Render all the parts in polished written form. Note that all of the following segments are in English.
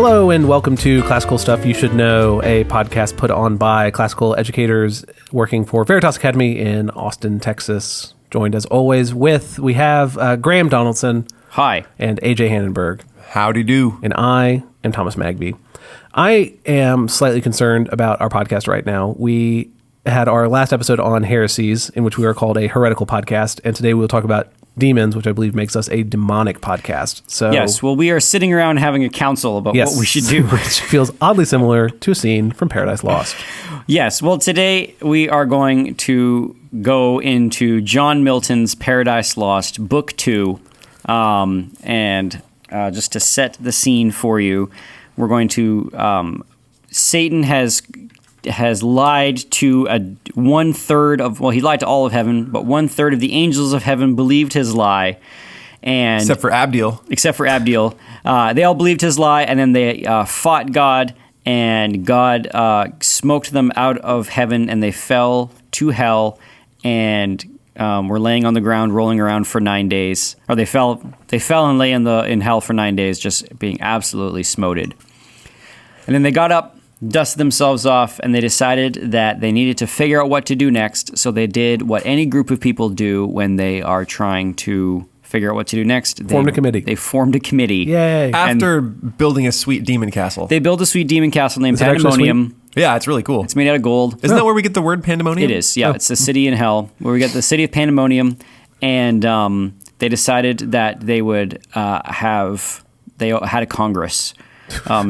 Hello and welcome to Classical Stuff You Should Know, a podcast put on by classical educators working for Veritas Academy in Austin, Texas. Joined as always we have Graham Donaldson. Hi. And AJ Hannenberg. Howdy do. And I am Thomas Magby. I am slightly concerned about our podcast right now. We had our last episode on heresies, in which we are called a heretical podcast, and today we'll talk about demons, which I believe makes us a demonic podcast. So yes, well, we are sitting around having a council about what we should do. Which feels oddly similar to a scene from Paradise Lost. Yes, well, today we are going to go into John Milton's Paradise Lost, Book 2. And just to set the scene for you, we're going to... Satan has lied to he lied to all of heaven, but 1/3 of the angels of heaven believed his lie. And Except for Abdiel. They all believed his lie, and then they fought God, and God smoked them out of heaven, and they fell to hell, and were laying on the ground, rolling around for 9 days. Or they fell and lay in hell for 9 days, just being absolutely smoted. And then they got up, dusted themselves off, and they decided that they needed to figure out what to do next. So they did what any group of people do when they are trying to figure out what to do next. Formed a committee. They formed a committee. Yay. After building a sweet demon castle. They built a sweet demon castle named Pandemonium. Yeah, it's really cool. It's made out of gold. Isn't that where we get the word pandemonium? It is, yeah. Oh. It's the city in hell, where we get the city of Pandemonium. And they decided that they would they had a Congress.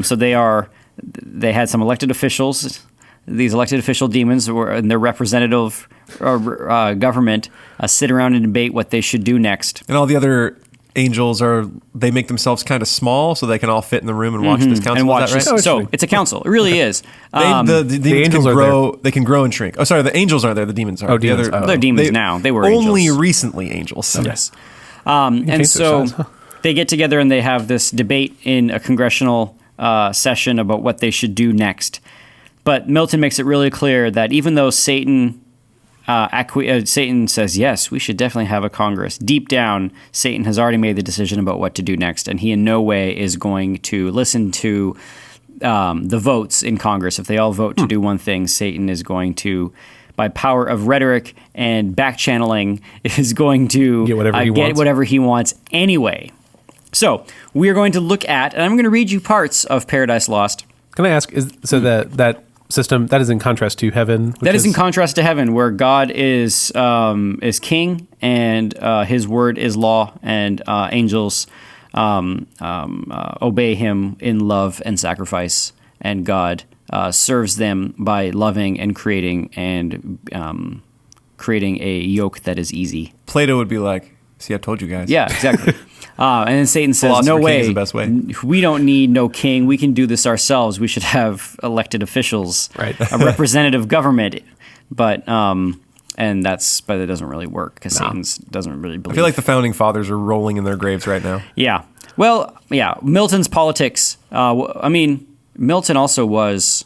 So they had some elected officials. These elected official demons were in their representative government sit around and debate what they should do next. And all the other angels they make themselves kind of small so they can all fit in the room and watch this council. And watch is that right? this. So it's a council. It really is. The demons angels can are grow. They can grow and shrink. Oh, sorry, the angels aren't there. The demons are. Oh, demons. They're demons now. They were only angels. recently angels. Yes. And so they get together and they have this debate in a congressional session about what they should do next. But Milton makes it really clear that even though Satan says, yes, we should definitely have a Congress, deep down, Satan has already made the decision about what to do next, and he in no way is going to listen to the votes in Congress. If they all vote to do one thing, Satan is going to, by power of rhetoric and back-channeling, is going to get whatever he wants anyway. So we are going to look at, and I'm going to read you parts of Paradise Lost. Can I ask, that system, that is in contrast to heaven? That is in contrast to heaven, where God is king, and his word is law, and angels obey him in love and sacrifice, and God serves them by loving and creating a yoke that is easy. Plato would be like, see, I told you guys. Yeah, exactly. And then Satan says, no way, the best way. We don't need no king. We can do this ourselves. We should have elected officials, right. A representative government. But that doesn't really work because Satan doesn't really believe. I feel like the founding fathers are rolling in their graves right now. Yeah. Well, yeah, Milton's politics. Milton also was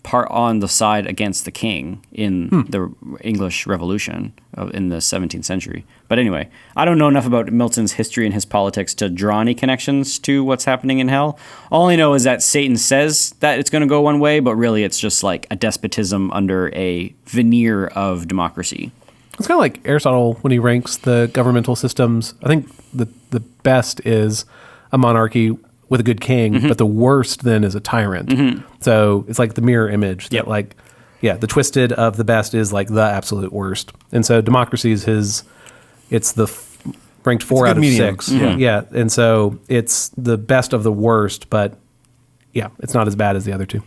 part on the side against the king in the English Revolution in the 17th century. But anyway, I don't know enough about Milton's history and his politics to draw any connections to what's happening in hell. All I know is that Satan says that it's going to go one way, but really it's just like a despotism under a veneer of democracy. It's kind of like Aristotle when he ranks the governmental systems. I think the best is a monarchy with a good king, but the worst then is a tyrant. So it's like the mirror image that the twisted of the best is like the absolute worst. And so democracy is it's the ranked 4 out of medium. 6. Yeah. And so it's the best of the worst, but yeah, it's not as bad as the other two.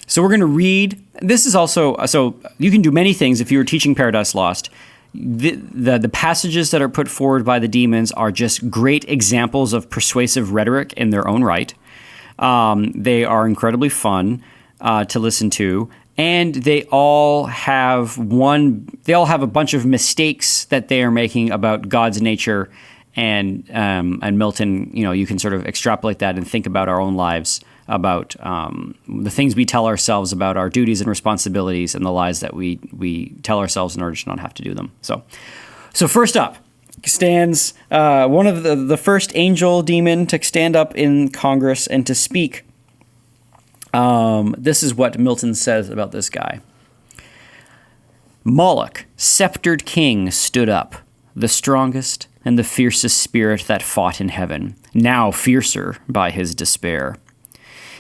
So we're going to read, this is also, so you can do many things if you were teaching Paradise Lost. The passages that are put forward by the demons are just great examples of persuasive rhetoric in their own right. They are incredibly fun to listen to, and they all have a bunch of mistakes that they are making about God's nature, and Milton, you can sort of extrapolate that and think about our own lives, about the things we tell ourselves about our duties and responsibilities, and the lies that we tell ourselves in order to not have to do them. So first up stands one of the first angel demon to stand up in Congress and to speak This is what Milton says about this guy. Moloch, sceptered king, stood up, the strongest and the fiercest spirit that fought in heaven, now fiercer by his despair.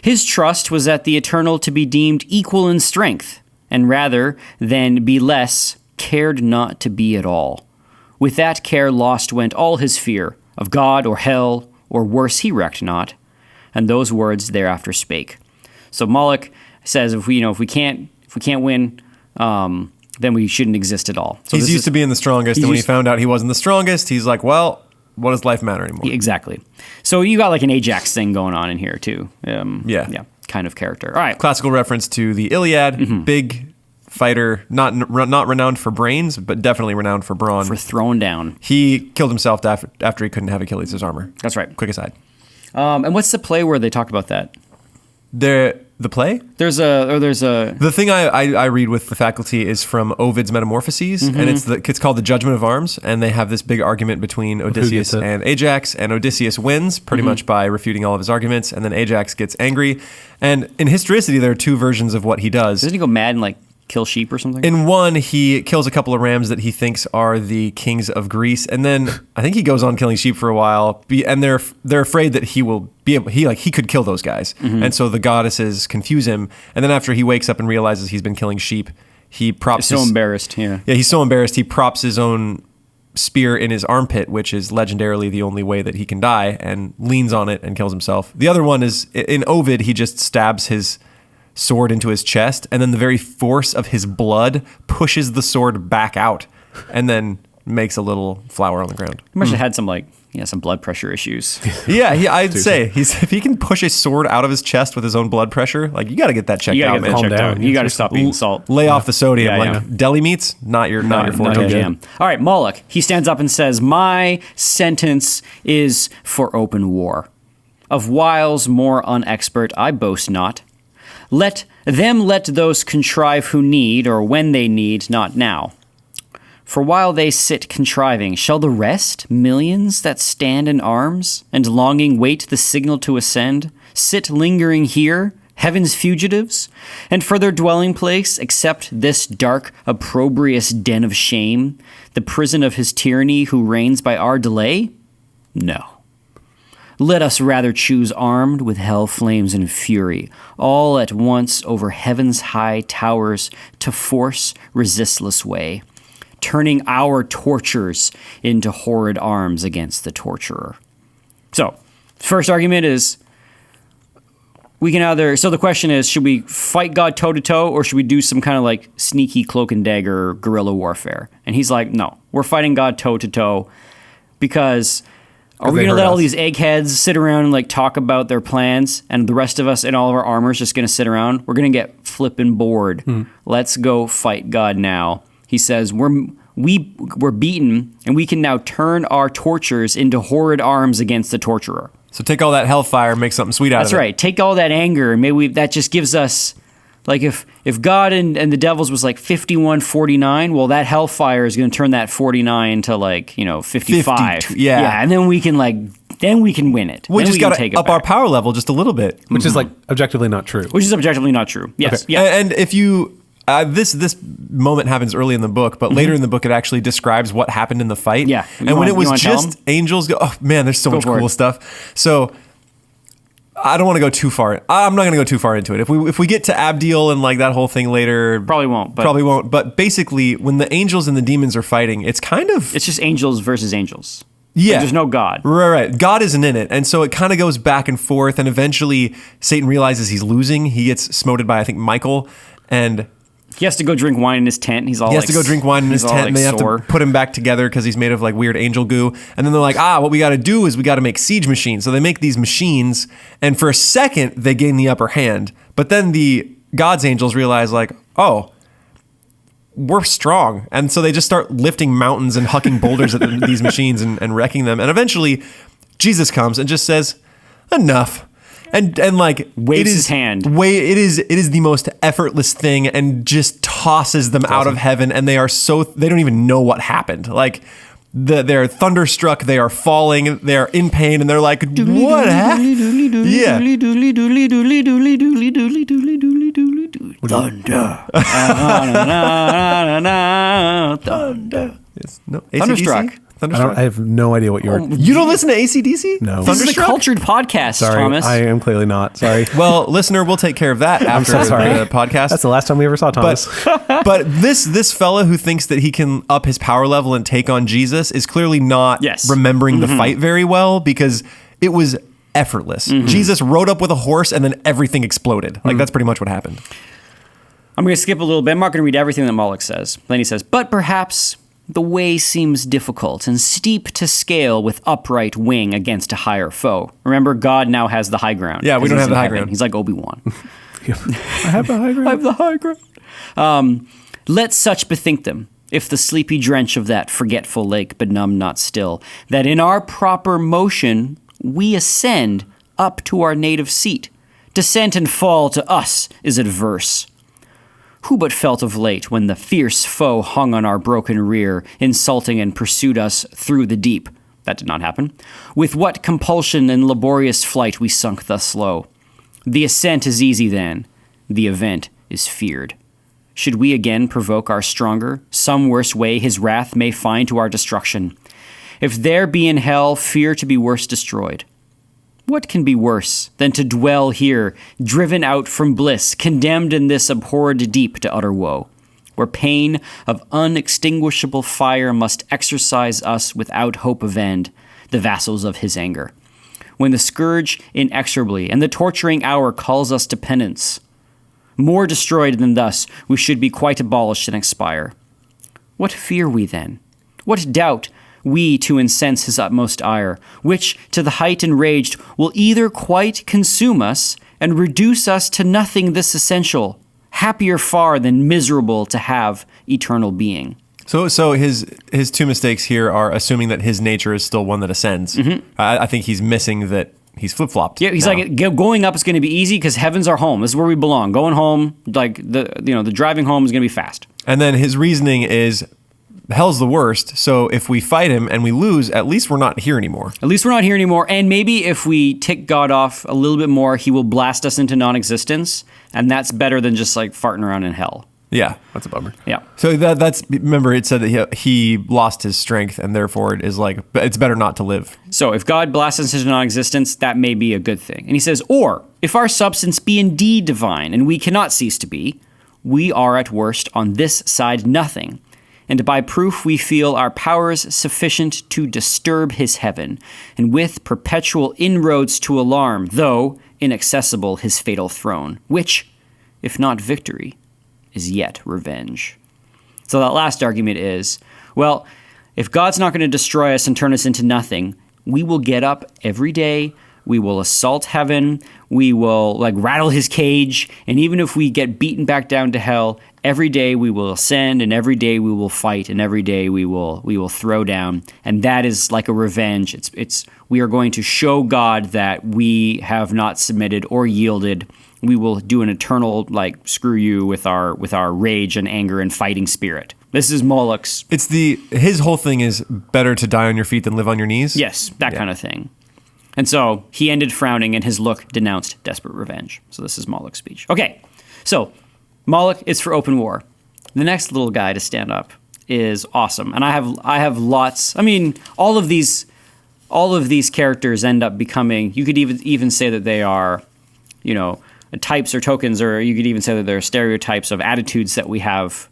His trust was that the eternal to be deemed equal in strength, and rather than be less, cared not to be at all. With that care lost went all his fear, of God or hell, or worse he recked not. And those words thereafter spake. So Moloch says, if we can't win, then we shouldn't exist at all. So he's used to being the strongest, and when he found out he wasn't the strongest, he's like, well, what does life matter anymore? Exactly. So you got like an Ajax thing going on in here too. Yeah, kind of character. All right. Classical reference to the Iliad. Big fighter, not renowned for brains, but definitely renowned for brawn. For throwing down. He killed himself after he couldn't have Achilles' armor. That's right. Quick aside. And what's the play where they talk about that? The play? There's a. The thing I read with the faculty is from Ovid's Metamorphoses, and it's called the Judgment of Arms, and they have this big argument between Odysseus and Ajax, and Odysseus wins pretty much by refuting all of his arguments, and then Ajax gets angry. And in historicity, there are two versions of what he does. Doesn't he go mad and like kill sheep or something? In one, he kills a couple of rams that he thinks are the kings of Greece, and then I think he goes on killing sheep for a while. And they're afraid that he will be able, he could kill those guys, and so the goddesses confuse him. And then after he wakes up and realizes he's been killing sheep, he props. He's so embarrassed. Yeah, he's so embarrassed. He props his own spear in his armpit, which is legendarily the only way that he can die, and leans on it and kills himself. The other one is in Ovid. He just stabs his sword into his chest, and then the very force of his blood pushes the sword back out, and then makes a little flower on the ground. He must have had some some blood pressure issues. Yeah, I'd say if he can push a sword out of his chest with his own blood pressure, like you got to get that checked out, man. You got to stop eating salt. Lay off the sodium. Deli meats, not your forte. Jam. All right, Moloch. He stands up and says, "My sentence is for open war. Of wiles more unexpert, I boast not. Let those contrive who need, or when they need, not now. For while they sit contriving, shall the rest, millions that stand in arms, and longing wait the signal to ascend, sit lingering here, heaven's fugitives, and for their dwelling place accept this dark, opprobrious den of shame, the prison of his tyranny who reigns by our delay? No. Let us rather choose armed with hell flames and fury, all at once over heaven's high towers to force resistless way, turning our tortures into horrid arms against the torturer." So, first argument is we can either. So the question is, should we fight God toe to toe, or should we do some kind of like sneaky cloak and dagger guerrilla warfare? And he's like, no, we're fighting God toe to toe because. Are we going to let all these eggheads sit around and like talk about their plans, and the rest of us in all of our armor is just going to sit around? We're going to get flippin' bored. Let's go fight God now. He says we're beaten, and we can now turn our tortures into horrid arms against the torturer. So take all that hellfire, make something sweet out of it. That's right. Take all that anger, and maybe that just gives us. Like if God and the devils was like 51-49, well, that hellfire is going to turn that 49 to 55. 52, yeah, and then we can win it. We just got to up our power level just a little bit, which is like objectively not true. Which is objectively not true. Yes. Okay. Yeah. And if you this moment happens early in the book, but later in the book it actually describes what happened in the fight. Yeah. And when it was just angels, oh man, there's so much cool stuff. So. I don't want to go too far. I'm not going to go too far into it. If we get to Abdiel and like that whole thing later, probably won't. But basically, when the angels and the demons are fighting, it's just angels versus angels. Yeah, like, there's no God. Right. God isn't in it, and so it kind of goes back and forth. And eventually, Satan realizes he's losing. He gets smoted by I think Michael, and he has to go drink wine in his tent. He has to go drink wine in his tent, and they have to put him back together because he's made of like weird angel goo. And then they're like, what we got to do is we got to make siege machines. So they make these machines, and for a second they gain the upper hand. But then the God's angels realize like, oh, we're strong, and so they just start lifting mountains and hucking boulders at these machines and wrecking them. And eventually, Jesus comes and just says, enough. And like waves his hand. It is the most effortless thing, and just tosses them out of heaven, and they don't even know what happened. Like they're thunderstruck, they are falling, they are in pain, and they're like, what happened? Thunder. Thunder. No, Thunderstruck. AC/DC? Thunderstruck. I have no idea what you're. You don't listen to AC/DC? No. This is a cultured podcast, Sorry, Thomas. I am clearly not. Sorry. Well, listener, we'll take care of that after so sorry. the podcast. That's the last time we ever saw Thomas. But this fella who thinks that he can up his power level and take on Jesus is clearly not remembering the fight very well, because it was effortless. Jesus rode up with a horse and then everything exploded. Like that's pretty much what happened. I'm going to skip a little bit. I'm not going to read everything that Moloch says. Then he says, but perhaps the way seems difficult and steep to scale with upright wing against a higher foe. Remember, God now has the high ground. Yeah, we don't have the high ground. He's like Obi-Wan. I have the high ground. I have the high ground. Let such bethink them, if the sleepy drench of that forgetful lake benumb not still, that in our proper motion we ascend up to our native seat. Descent and fall to us is adverse. Who but felt of late when the fierce foe hung on our broken rear, insulting and pursued us through the deep? That did not happen. With what compulsion and laborious flight we sunk thus low. The ascent is easy then, the event is feared. Should we again provoke our stronger, some worse way his wrath may find to our destruction. If there be in hell fear to be worse destroyed, what can be worse than to dwell here, driven out from bliss, condemned in this abhorred deep to utter woe, where pain of unextinguishable fire must exercise us without hope of end, the vassals of his anger, when the scourge inexorably and the torturing hour calls us to penance? More destroyed than thus, we should be quite abolished and expire. What fear we then? What doubt we to incense his utmost ire, which, to the height enraged, will either quite consume us and reduce us to nothing this essential, happier far than miserable to have eternal being. So his two mistakes here are assuming that his nature is still one that ascends. I think he's missing that he's flip-flopped. Yeah, he's like, going up is going to be easy because heaven's our home. This is where we belong. Going home, like the driving home is going to be fast. And then his reasoning is, hell's the worst, so if we fight him and we lose, at least we're not here anymore. At least we're not here anymore, and maybe if we tick God off a little bit more, he will blast us into non-existence, and that's better than just like farting around in hell. Yeah. That's a bummer. Yeah. So that's, remember it said that he lost his strength, and therefore it is like, it's better not to live. So if God blasts us into non-existence, that may be a good thing. And he says, or if our substance be indeed divine, and we cannot cease to be, we are at worst on this side nothing. And by proof we feel our powers sufficient to disturb his heaven, and with perpetual inroads to alarm, though inaccessible, his fatal throne, which, if not victory, is yet revenge. So that last argument is, well, if God's not going to destroy us and turn us into nothing, we will get up every day, we will assault heaven, we will rattle his cage, and even if we get beaten back down to hell, every day we will ascend, and every day we will fight, and every day we will throw down, and that is like a revenge. We are going to show God that we have not submitted or yielded. We will do an eternal screw you with our rage and anger and fighting spirit. This is Moloch's. His whole thing is better to die on your feet than live on your knees. Yes, that kind of thing. And so he ended frowning, and his look denounced desperate revenge. So this is Moloch's speech. Okay, so Moloch is for open war. The next little guy to stand up is awesome, and I have lots. I mean, all of these characters end up becoming. You could even say that they are, types or tokens, or you could even say that they're stereotypes of attitudes that we have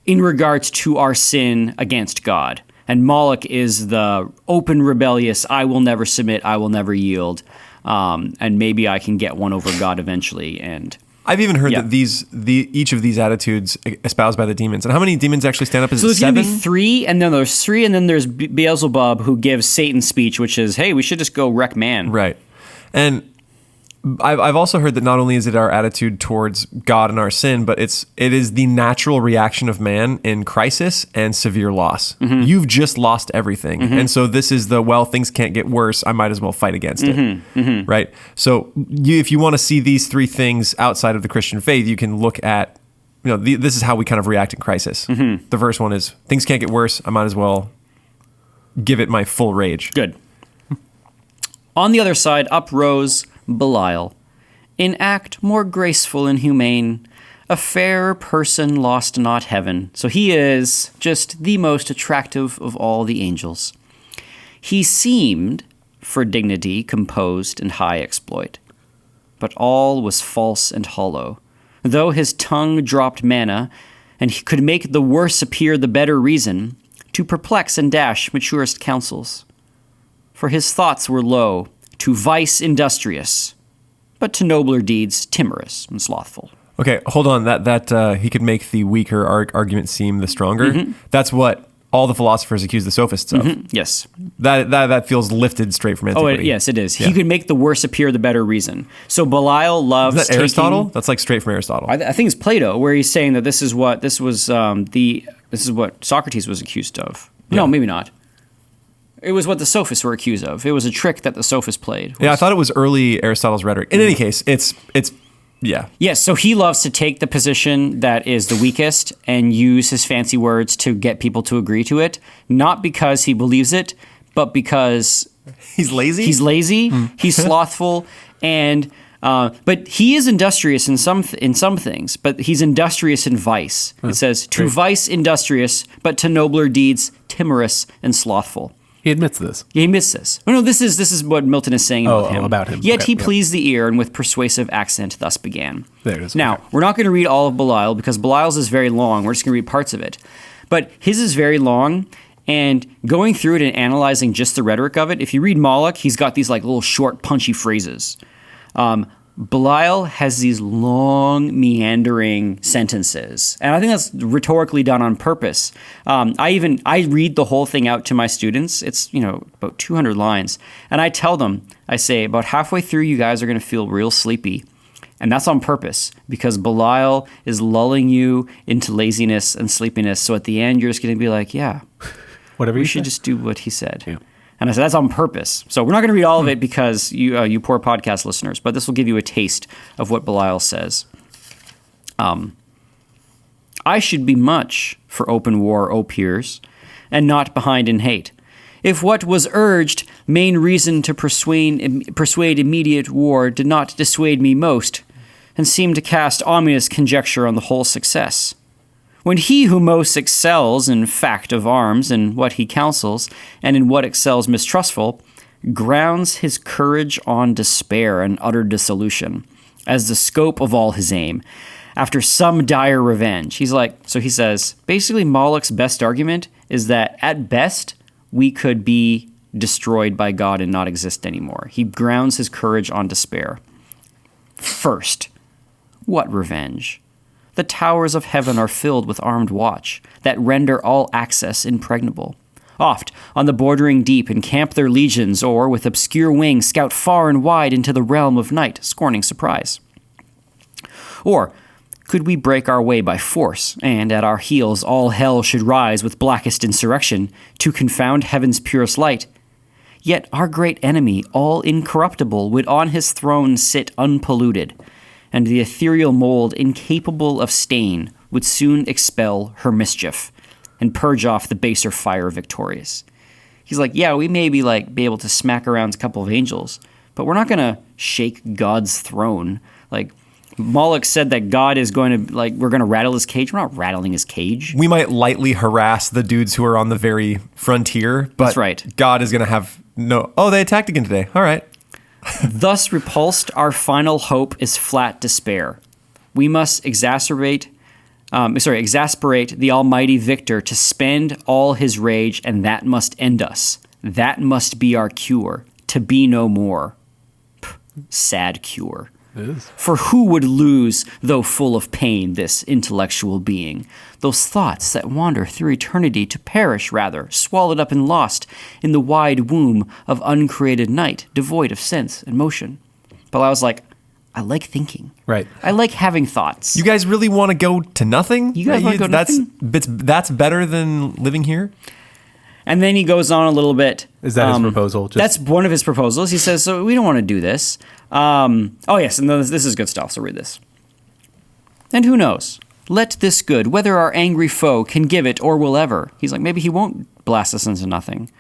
in regards to our sin against God. And Moloch is the open rebellious, I will never submit, I will never yield, and maybe I can get one over God eventually. And I've even heard that each of these attitudes espoused by the demons. And how many demons actually stand up? Is it there's 7? Going to be 3, and then there's 3, and then there's Beelzebub, who gives Satan's speech, which is, hey, we should just go wreck man. Right. And I've also heard that not only is it our attitude towards God and our sin, but it is the natural reaction of man in crisis and severe loss. Mm-hmm. You've just lost everything. Mm-hmm. And so this is things can't get worse, I might as well fight against it. Mm-hmm. Right? So if you want to see these 3 things outside of the Christian faith, you can look at, this is how we kind of react in crisis. Mm-hmm. The first one is, things can't get worse, I might as well give it my full rage. Good. On the other side uprose Belial, in act more graceful and humane, a fairer person lost not heaven. So he is just the most attractive of all the angels. He seemed, for dignity, composed and high exploit. But all was false and hollow. Though his tongue dropped manna, and he could make the worse appear the better reason, to perplex and dash maturest counsels. For his thoughts were low, to vice industrious, but to nobler deeds timorous and slothful. Okay, hold on. That he could make the weaker argument seem the stronger. Mm-hmm. That's what all the philosophers accuse the sophists of. Mm-hmm. Yes. That feels lifted straight from antiquity. Yes, it is. Yeah. He could make the worse appear the better reason. So Belial loves Is that Aristotle? That's like straight from Aristotle. I think it's Plato, where he's saying that this is what Socrates was accused of. Yeah. No, maybe not. It was what the sophists were accused of. It was a trick that the sophists played. Yeah, I thought it was early Aristotle's rhetoric. In any case, it's yeah. Yes, so he loves to take the position that is the weakest and use his fancy words to get people to agree to it, not because he believes it, but because he's lazy. He's lazy, he's slothful, and but he is industrious in some things, but he's industrious in vice. It says, to vice industrious, but to nobler deeds timorous and slothful. He admits this. He admits this. Oh, no, this is what Milton is saying about him. About him. Yet Okay, he pleased the ear, and with persuasive accent thus began. There it is. Now, Okay. we're not going to read all of Belial, because Belial's is very long. We're just going to read parts of it. But his is very long, and going through it and analyzing just the rhetoric of it, if you read Moloch, he's got these like little short, punchy phrases. Belial has these long, meandering sentences, and I think that's rhetorically done on purpose. I read the whole thing out to my students. It's about 200 lines, and I tell them, I say, about halfway through, you guys are going to feel real sleepy, and that's on purpose because Belial is lulling you into laziness and sleepiness. So at the end, you're just going to be like, yeah, Whatever we you should say. just do what he said. Yeah. And I said, that's on purpose. So we're not going to read all of it because you poor podcast listeners, but this will give you a taste of what Belial says. I should be much for open war, O peers, and not behind in hate. If what was urged, main reason to persuade immediate war, did not dissuade me most, and seemed to cast ominous conjecture on the whole success. When he who most excels in fact of arms, in what he counsels, and in what excels mistrustful, grounds his courage on despair and utter dissolution, as the scope of all his aim, after some dire revenge. He says, basically Moloch's best argument is that at best, we could be destroyed by God and not exist anymore. He grounds his courage on despair. First, what revenge? The towers of heaven are filled with armed watch that render all access impregnable. Oft, on the bordering deep, encamp their legions, or, with obscure wing, scout far and wide into the realm of night, scorning surprise. Or, could we break our way by force, and at our heels all hell should rise with blackest insurrection, to confound heaven's purest light? Yet our great enemy, all incorruptible, would on his throne sit unpolluted, and the ethereal mold, incapable of stain, would soon expel her mischief and purge off the baser fire victorious. He's like, yeah, we may be able to smack around a couple of angels, but we're not going to shake God's throne. Like, Moloch said that God is going to, we're going to rattle his cage. We're not rattling his cage. We might lightly harass the dudes who are on the very frontier, but That's right. God is going to have no... Oh, they attacked again today. All right. Thus repulsed, our final hope is flat despair. We must exasperate the almighty victor to spend all his rage, and that must end us. That must be our cure, to be no more. Sad cure. It is. For who would lose, though full of pain, this intellectual being? Those thoughts that wander through eternity to perish, rather, swallowed up and lost in the wide womb of uncreated night, devoid of sense and motion. But I was like, I like thinking. Right. I like having thoughts. You guys really want to go to nothing? You guys want to go to nothing? That's better than living here? And then he goes on a little bit. Is that his proposal? That's one of his proposals. He says, so we don't want to do this. Yes, and this is good stuff, so read this. And who knows? Let this good, whether our angry foe can give it or will ever. He's like, maybe he won't blast us into nothing.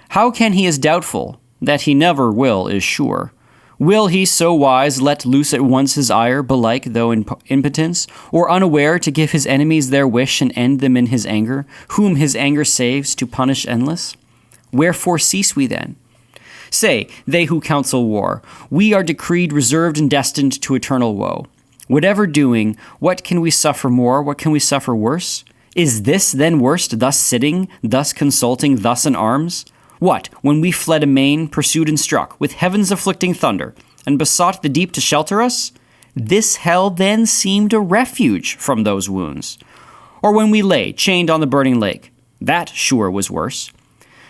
How can he is doubtful, that he never will is sure. Will he so wise let loose at once his ire, belike though in impotence, or unaware to give his enemies their wish and end them in his anger, whom his anger saves to punish endless? Wherefore cease we then? Say, they who counsel war, we are decreed, reserved, and destined to eternal woe. Whatever doing, what can we suffer more, what can we suffer worse? Is this then worst, thus sitting, thus consulting, thus in arms? What, when we fled amain, pursued and struck, with heaven's afflicting thunder, and besought the deep to shelter us? This hell then seemed a refuge from those wounds. Or when we lay, chained on the burning lake, that sure was worse.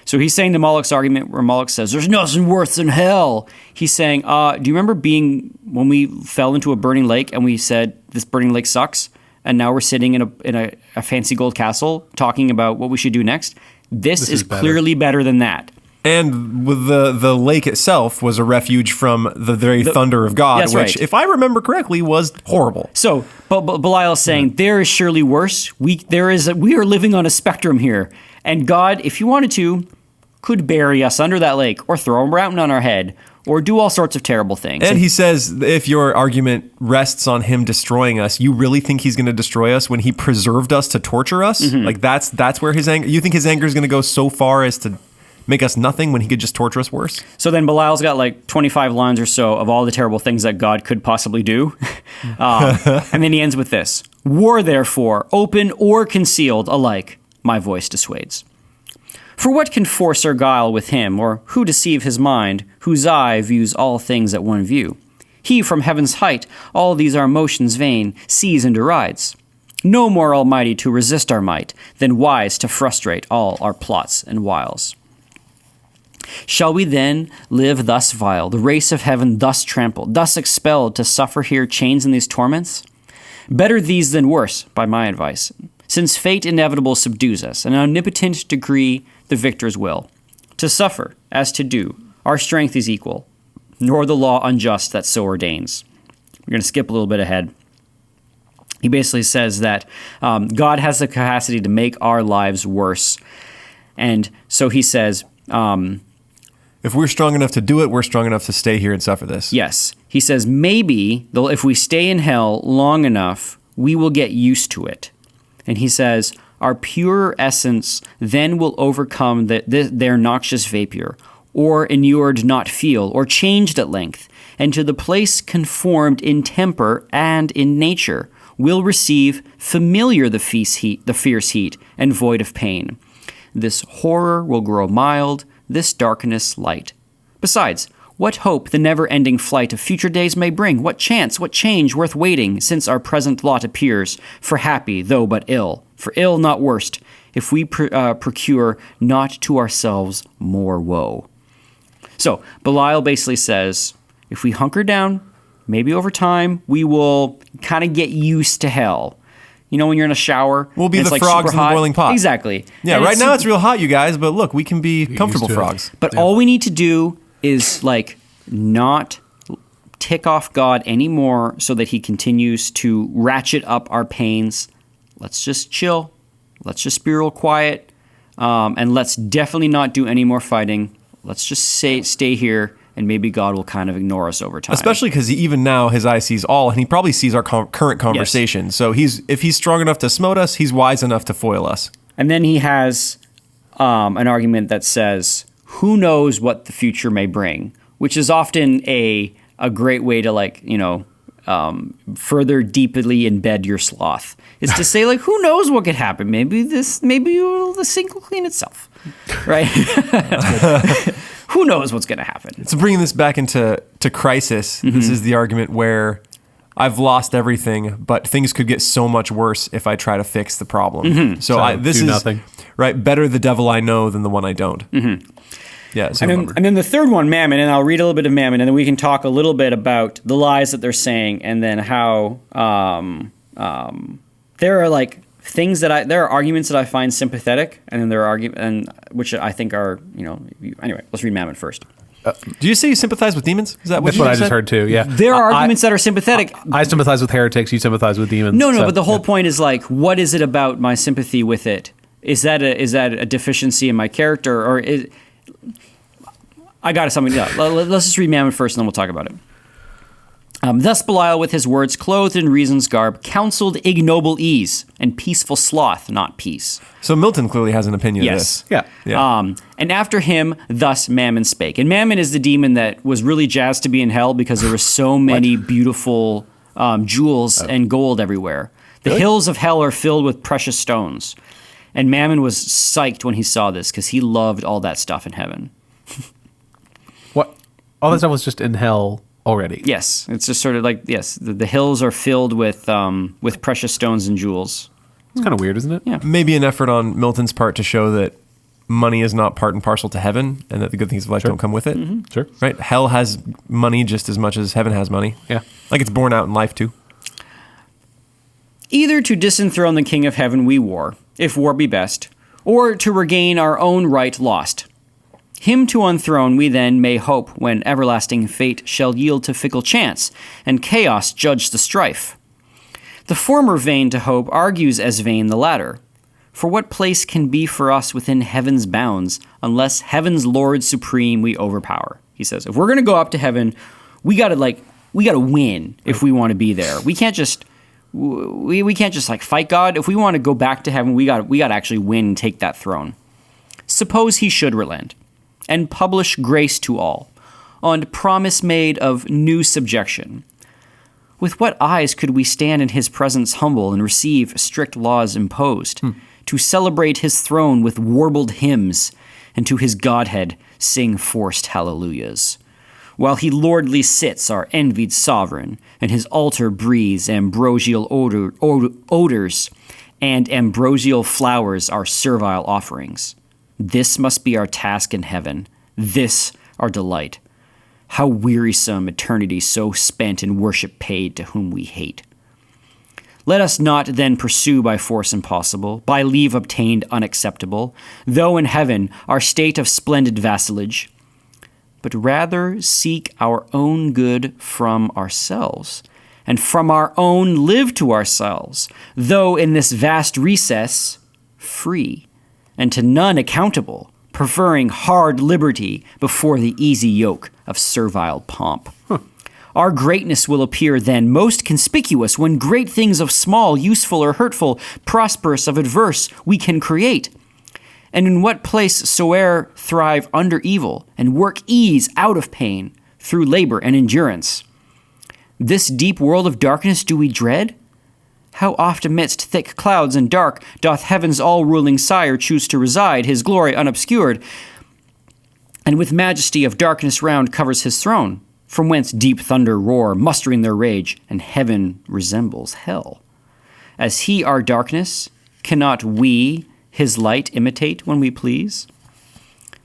So he's saying the Moloch's argument where Moloch says, there's nothing worse than hell. He's saying, do you remember when we fell into a burning lake and we said, this burning lake sucks, and now we're sitting in a fancy gold castle talking about what we should do next? This is clearly better than that. And with the lake itself was a refuge from the very thunder of God, which, right, if I remember correctly, was horrible. So, but Belial is saying there is surely worse. We are living on a spectrum here, and God, if He wanted to, could bury us under that lake, or throw a mountain on our head, or do all sorts of terrible things. And he says, if your argument rests on Him destroying us, you really think He's going to destroy us when He preserved us to torture us? Mm-hmm. Like that's where His anger. You think His anger is going to go so far as to make us nothing when He could just torture us worse? So then Belial's got like 25 lines or so of all the terrible things that God could possibly do. And then he ends with this. War, therefore, open or concealed alike, my voice dissuades. For what can force or guile with him, or who deceive his mind, whose eye views all things at one view? He from heaven's height, all these our motions vain, sees and derides. No more almighty to resist our might, than wise to frustrate all our plots and wiles. Shall we then live thus vile, the race of heaven thus trampled, thus expelled to suffer here chains in these torments? Better these than worse, by my advice, since fate inevitable subdues us, an omnipotent decree the victor's will. To suffer, as to do, our strength is equal, nor the law unjust that so ordains. We're going to skip a little bit ahead. He basically says that God has the capacity to make our lives worse. And so he says, if we're strong enough to do it, we're strong enough to stay here and suffer this. Yes. He says, maybe if we stay in hell long enough, we will get used to it. And he says, our pure essence then will overcome their noxious vapor, or inured not feel, or changed at length, and to the place conformed in temper and in nature, will receive familiar the fierce heat, and void of pain. This horror will grow mild, this darkness light. Besides, what hope the never-ending flight of future days may bring? What chance, what change worth waiting, since our present lot appears, for happy, though but ill, for ill not worst, if we procure not to ourselves more woe. So, Belial basically says, if we hunker down, maybe over time, we will kind of get used to hell. You know, when you're in a shower, we'll be the frogs in the boiling pot. Exactly. Yeah, and right now it's real hot, you guys, but look, we can be comfortable frogs. But all we need to do is not tick off God anymore so that He continues to ratchet up our pains. Let's just chill. Let's just be real quiet. And let's definitely not do any more fighting. Let's just stay here, and maybe God will kind of ignore us over time. Especially because even now his eye sees all, and he probably sees our current conversation. Yes. So if he's strong enough to smote us, he's wise enough to foil us. And then he has an argument that says, who knows what the future may bring, which is often a great way to further deeply embed your sloth. Is to say who knows what could happen? Maybe the sink will clean itself, right? Who knows what's going to happen? So bringing this back into crisis, mm-hmm. This is the argument where I've lost everything, but things could get so much worse if I try to fix the problem. Mm-hmm. So this is nothing. Right. Better the devil I know than the one I don't. Mm-hmm. Yeah. And then the third one, Mammon, and I'll read a little bit of Mammon, and then we can talk a little bit about the lies that they're saying, and then how there are things that there are arguments that I find sympathetic, and then there are which I think are anyway. Let's read Mammon first. Do you say you sympathize with demons? Is that that's what I just heard too? Yeah, there are arguments that are sympathetic. I sympathize with heretics. You sympathize with demons. No, but the whole point is what is it about my sympathy with it? Is that a deficiency in my character, or I got something. Yeah, let's just read Mammon first, and then we'll talk about it. Thus Belial, with his words clothed in reason's garb, counseled ignoble ease and peaceful sloth, not peace. So Milton clearly has an opinion Yes. of this. Yeah. And after him, thus Mammon spake. And Mammon is the demon that was really jazzed to be in hell because there were so many beautiful jewels and gold everywhere. The Really? hills of hell are filled with precious stones. And Mammon was psyched when he saw this because he loved all that stuff in heaven. What? All that stuff was just in hell already. Yes, it's just sort of like, yes, the hills are filled with precious stones and jewels. It's kind of weird, isn't it? Yeah. Maybe an effort on Milton's part to show that money is not part and parcel to heaven and that the good things of life don't come with it. Sure. Right? Hell has money just as much as heaven has money. Yeah. Like it's borne out in life too. Either to disenthrone the king of heaven we war, if war be best, or to regain our own right lost. Him to unthrone we then may hope when everlasting fate shall yield to fickle chance, and chaos judge the strife. The former vain to hope argues as vain the latter. For what place can be for us within heaven's bounds, unless heaven's Lord supreme we overpower? He says, if we're going to go up to heaven, we got to win if we want to be there. We can't just like fight God. If we want to go back to heaven, we got to actually win and take that throne. Suppose he should relent and publish grace to all, on promise made of new subjection. With what eyes could we stand in his presence humble and receive strict laws imposed, to celebrate his throne with warbled hymns, and to his Godhead sing forced hallelujahs? While he lordly sits, our envied sovereign, and his altar breathes ambrosial odors, and ambrosial flowers our servile offerings. This must be our task in heaven, this our delight. How wearisome eternity so spent in worship paid to whom we hate. Let us not then pursue by force impossible, by leave obtained unacceptable, though in heaven our state of splendid vassalage, but rather seek our own good from ourselves, and from our own live to ourselves, though in this vast recess free, and to none accountable, preferring hard liberty before the easy yoke of servile pomp. Our greatness will appear then most conspicuous when great things of small, useful or hurtful, prosperous of adverse, we can create. And in what place soe'er thrive under evil, and work ease out of pain, through labor and endurance. This deep world of darkness do we dread? How oft amidst thick clouds and dark doth heaven's all-ruling sire choose to reside, his glory unobscured, and with majesty of darkness round covers his throne, from whence deep thunder roar, mustering their rage, and heaven resembles hell. As he our darkness, cannot we his light imitate when we please?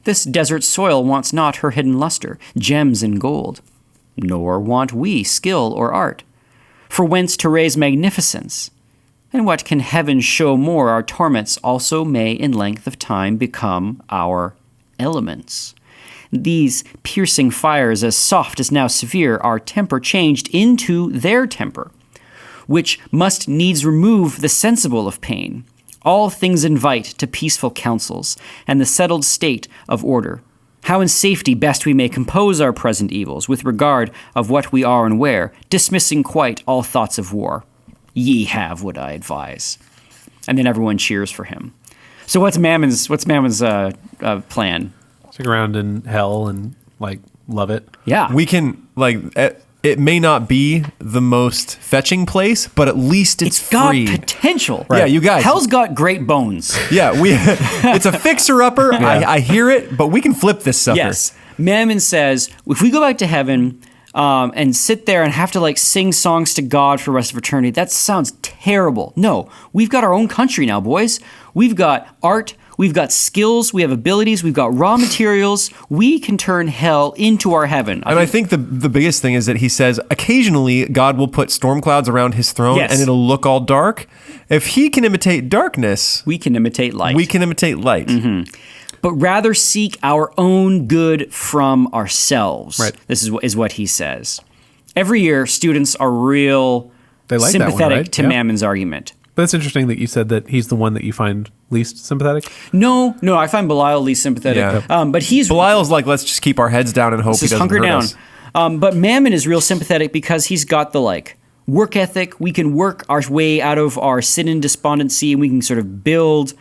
This desert soil wants not her hidden luster, gems and gold, nor want we skill or art. For whence to raise magnificence? And what can heaven show more? Our torments also may in length of time become our elements. These piercing fires, as soft as now severe, our temper changed into their temper, which must needs remove the sensible of pain. All things invite to peaceful counsels, and the settled state of order. How in safety best we may compose our present evils, with regard of what we are and where, dismissing quite all thoughts of war. Ye have what I advise. And then everyone cheers for him. So what's Mammon's plan? Stick around in hell and like love it. Yeah. We can it may not be the most fetching place, but at least it's free. Got potential. Right. Yeah, you guys. Hell's got great bones. Yeah, it's a fixer-upper. Yeah. I hear it, but we can flip this sucker. Yes. Mammon says, if we go back to heaven and sit there and have to sing songs to God for the rest of eternity, that sounds terrible. No, we've got our own country now, boys. We've got art. We've got skills, we have abilities, we've got raw materials. We can turn hell into our heaven. I think the biggest thing is that he says occasionally God will put storm clouds around his throne, yes, and it'll look all dark. If he can imitate darkness, we can imitate light. Mm-hmm. But rather seek our own good from ourselves. Right. This is what he says. Every year, students are real sympathetic to Mammon's argument. But it's interesting that you said that he's the one that you find least sympathetic. No, I find Belial least sympathetic. Yeah. But Belial's like, let's just keep our heads down and hope he doesn't hurt us. But Mammon is real sympathetic because he's got the work ethic. We can work our way out of our sin and despondency, and we can sort of build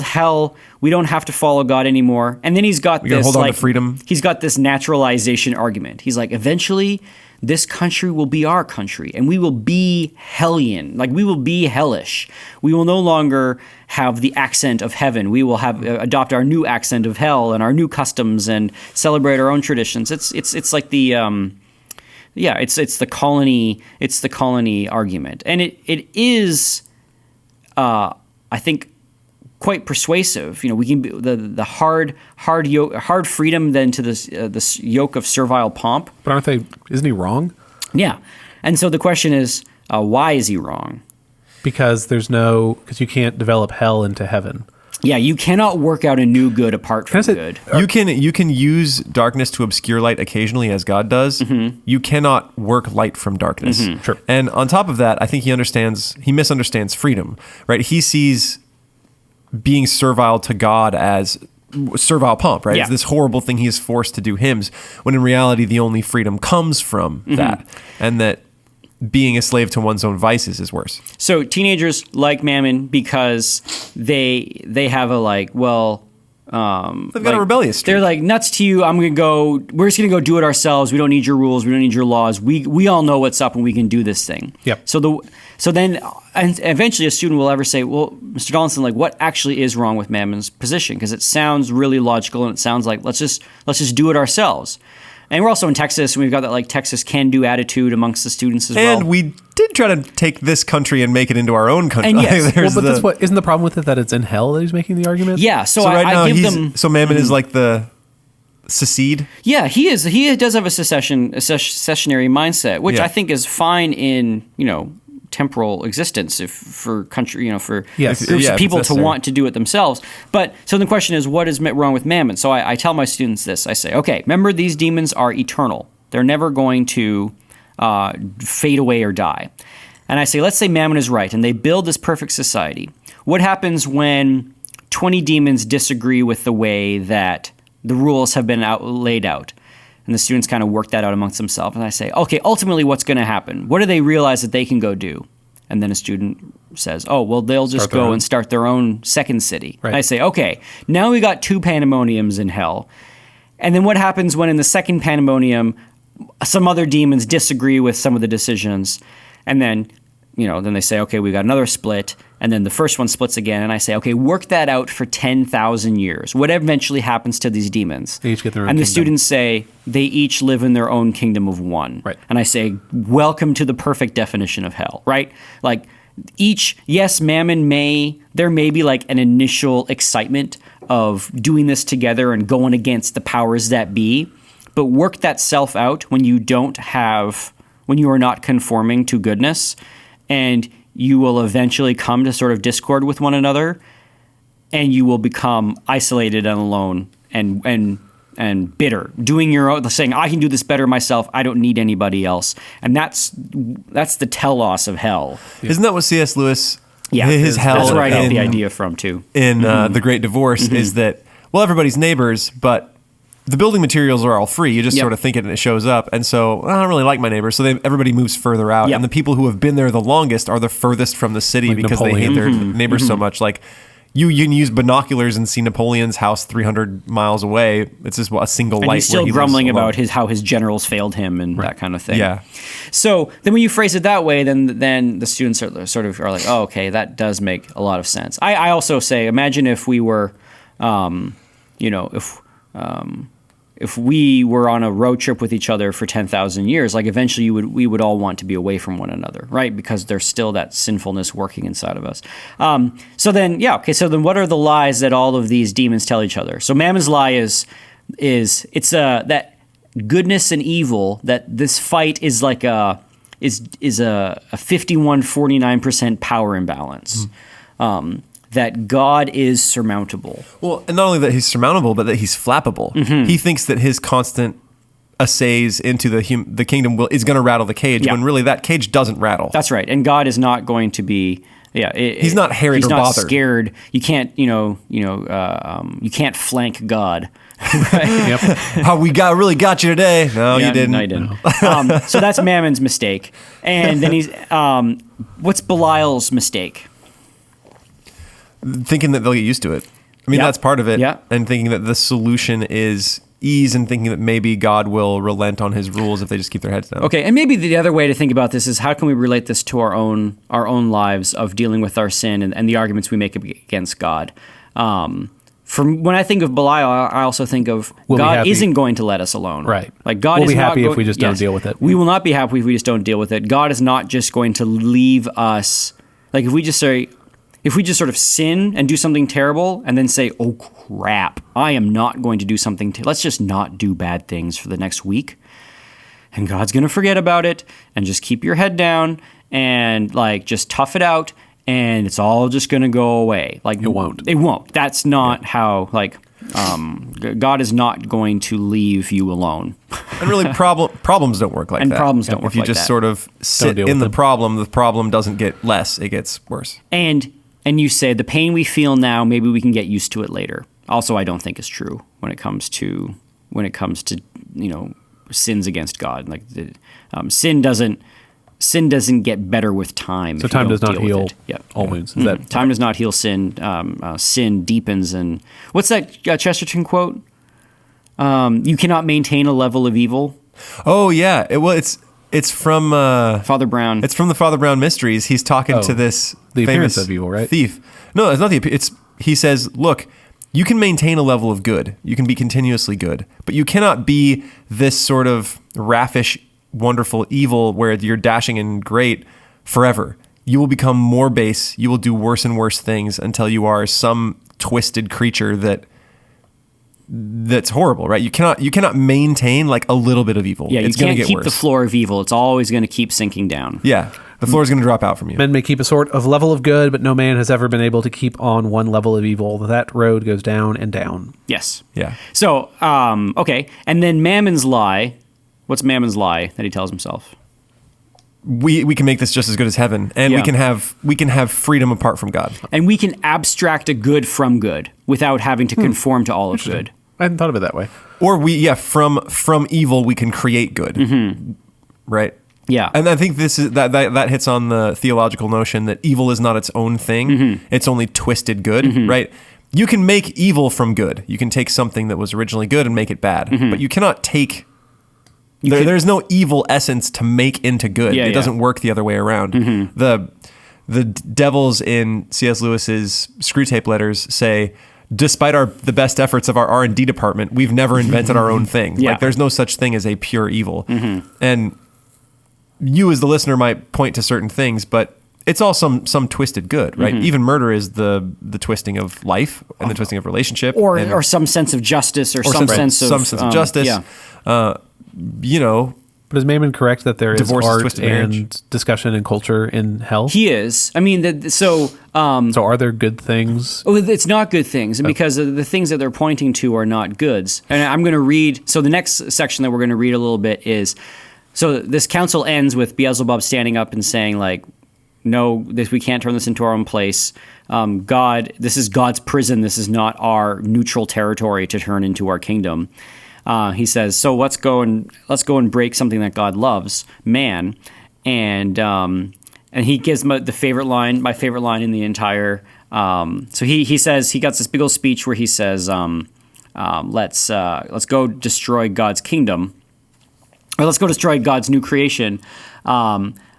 hell. We don't have to follow God anymore. And then he's got this hold on to freedom. He's got this naturalization argument. He's like, eventually this country will be our country, and we will be hellion. Like, we will be hellish. We will no longer have the accent of heaven. We will have adopt our new accent of hell and our new customs and celebrate our own traditions. It's like the it's the colony argument, and it is I think quite persuasive. We can the hard freedom then to this yoke of servile pomp. But isn't he wrong? Yeah. And so the question is, why is he wrong? Because you can't develop hell into heaven. Yeah, you cannot work out a new good apart from good. You can use darkness to obscure light occasionally, as God does. Mm-hmm. You cannot work light from darkness. Mm-hmm. Sure. And on top of that, I think he misunderstands freedom, right? He sees being servile to God as servile pomp, right? Yeah. It's this horrible thing he is forced to do hymns, when in reality the only freedom comes from that, and that being a slave to one's own vices is worse. So teenagers like Mammon because they have a they've got a rebellious streak. They're like, nuts to you, we're just gonna go do it ourselves. We don't need your rules, we don't need your laws. We all know what's up and we can do this thing. Yep. So then and eventually a student will ever say, well, Mr. Donaldson, what actually is wrong with Mammon's position? Because it sounds really logical and it sounds like let's just do it ourselves. And we're also in Texas, and we've got that Texas can-do attitude amongst the students as well. And we did try to take this country and make it into our own country. And yes, but isn't the problem with it that it's in hell that he's making the argument? Yeah, so right now I give them... So Mammon is like the secede? Yeah, he is. He does have a secessionary mindset, which I think is fine in, temporal existence for country, for groups of people to want to do it themselves. But so the question is, what is wrong with Mammon? So I tell my students this. I say, okay, remember these demons are eternal. They're never going to fade away or die. And I say, let's say Mammon is right and they build this perfect society. What happens when 20 demons disagree with the way that the rules have been laid out? And the students kind of work that out amongst themselves. And I say, okay, ultimately what's going to happen? What do they realize that they can go do? And then a student says, oh, well, they'll just go and start their own second city. Right. And I say, okay, now we got 2 Pandemoniums in hell. And then what happens when in the second Pandemonium, some other demons disagree with some of the decisions? And then, then they say, okay, we got another split. And then the first one splits again. And I say, okay, work that out for 10,000 years. What eventually happens to these demons? They each get their own And the kingdom. students say they each live in their own kingdom of one. Right. And I say, welcome to the perfect definition of hell, right? Mammon there may be an initial excitement of doing this together and going against the powers that be, but work that self out when you are not conforming to goodness, and you will eventually come to sort of discord with one another, and you will become isolated and alone and bitter, doing your own, saying, I can do this better myself, I don't need anybody else. And that's the telos of hell. Isn't that what C.S. Lewis, Yeah, his hell that's where I got the idea from too. In The Great Divorce, is that, everybody's neighbors, but the building materials are all free. You just sort of think it and it shows up. And so, I don't really like my neighbors. So everybody moves further out. Yep. And the people who have been there the longest are the furthest from the city because Napoleon. they hate their neighbors so much. You can use binoculars and see Napoleon's house 300 miles away. It's just a single light. And he's still grumbling about how his generals failed him and that kind of thing. Yeah. So then when you phrase it that way, then the students are like, oh, okay, that does make a lot of sense. I also say, imagine if we were, if we were on a road trip with each other for 10,000 years, eventually we would all want to be away from one another, right? Because there's still that sinfulness working inside of us. So then what are the lies that all of these demons tell each other? So Mammon's lie is that goodness and evil, that this fight is a 51-49% power imbalance. That God is surmountable. Well, and not only that he's surmountable, but that he's flappable. Mm-hmm. He thinks that his constant essays into the kingdom is going to rattle the cage, when really that cage doesn't rattle. That's right. And God is not going to be He's not harried he's or not bothered. scared. You can't, you can't flank God. Right? Yep. Oh, we really got you today. No, Yeah, you didn't. No, you didn't. So that's Mammon's mistake. And then he's, what's Belial's mistake? Thinking that they'll get used to it. I mean, Yeah. that's part of it. Yeah. And thinking that the solution is ease, and thinking that maybe God will relent on his rules if they just keep their heads down. Okay, and maybe the other way to think about this is how can we relate this to our own lives of dealing with our sin and the arguments we make against God. From when I think of Belial, I also think of God isn't going to let us alone. Right. Like God We'll is be not happy if we just don't deal with it. We will not be happy if we just don't deal with it. God is not just going to leave us. Like if we just sort of sin and do something terrible and then say, "Oh crap, I am not going to do something. Let's just not do bad things for the next week," and God's going to forget about it, and just keep your head down and like just tough it out. And it's all just going to go away. Like It won't. It won't. That's not how. Like, God is not going to leave you alone. And really, problems don't work like And that. problems don't work If you like just that. sort of sit deal in with the problem doesn't get less; it gets worse. And you say the pain we feel now, maybe we can get used to it later. Also, I don't think is true when it comes to sins against God. Like sin doesn't get better with time. So if you time don't does not deal with heal it. Yep. all wounds. Is that Time does not heal sin. Sin deepens. And what's that Chesterton quote? You cannot maintain a level of evil. Oh yeah, it's from Father Brown. It's from the Father Brown Mysteries. He's talking to this the appearance famous of evil, right? thief. No, it's not he says, look, you can maintain a level of good. You can be continuously good, but you cannot be this sort of raffish, wonderful evil where you're dashing and great forever. You will become more base. You will do worse and worse things until you are some twisted creature that's horrible, right? You cannot maintain like a little bit of evil. Yeah, you it's going to can't get keep worse. the floor of evil. It's always going to keep sinking down. Yeah, the floor is going to drop out from you. Men may keep a sort of level of good, but no man has ever been able to keep on one level of evil. That road goes down and down. Yes. Yeah. So, okay. And then Mammon's lie. What's Mammon's lie that he tells himself? We can make this just as good as heaven, and Yeah. we can have freedom apart from God. And we can abstract a good from good without having to conform to all of good. I hadn't thought of it that way. Or from evil we can create good. Right? Yeah. And I think this is that hits on the theological notion that evil is not its own thing. It's only twisted good, right? You can make evil from good. You can take something that was originally good and make it bad. But you cannot take there's no evil essence to make into good. Yeah, it yeah. doesn't work the other way around. The devils in C.S. Lewis's Screwtape Letters say, despite the best efforts of our R&D department, we've never invented our own thing. Yeah. Like there's no such thing as a pure evil. And you as the listener might point to certain things, but it's all some twisted good, right? Even murder is the twisting of life and the twisting of relationship. Or some sense of justice or some sense of justice. Yeah. But is Mammon correct that there is Divorce is art twisted and marriage. discussion and culture in hell? He is. I mean, So are there good things? Oh, it's not good things, and because the things that they're pointing to are not goods. And I'm going to read. So the next section that we're going to read a little bit is. So this council ends with Beelzebub standing up and saying, like, "No, we can't turn this into our own place. God, this is God's prison. This is not our neutral territory to turn into our kingdom." He says, "So let's go and break something that God loves, man." And he gives my favorite line in the entire. So he says he got this big old speech where he says, "Let's go destroy God's kingdom, or let's go destroy God's new creation."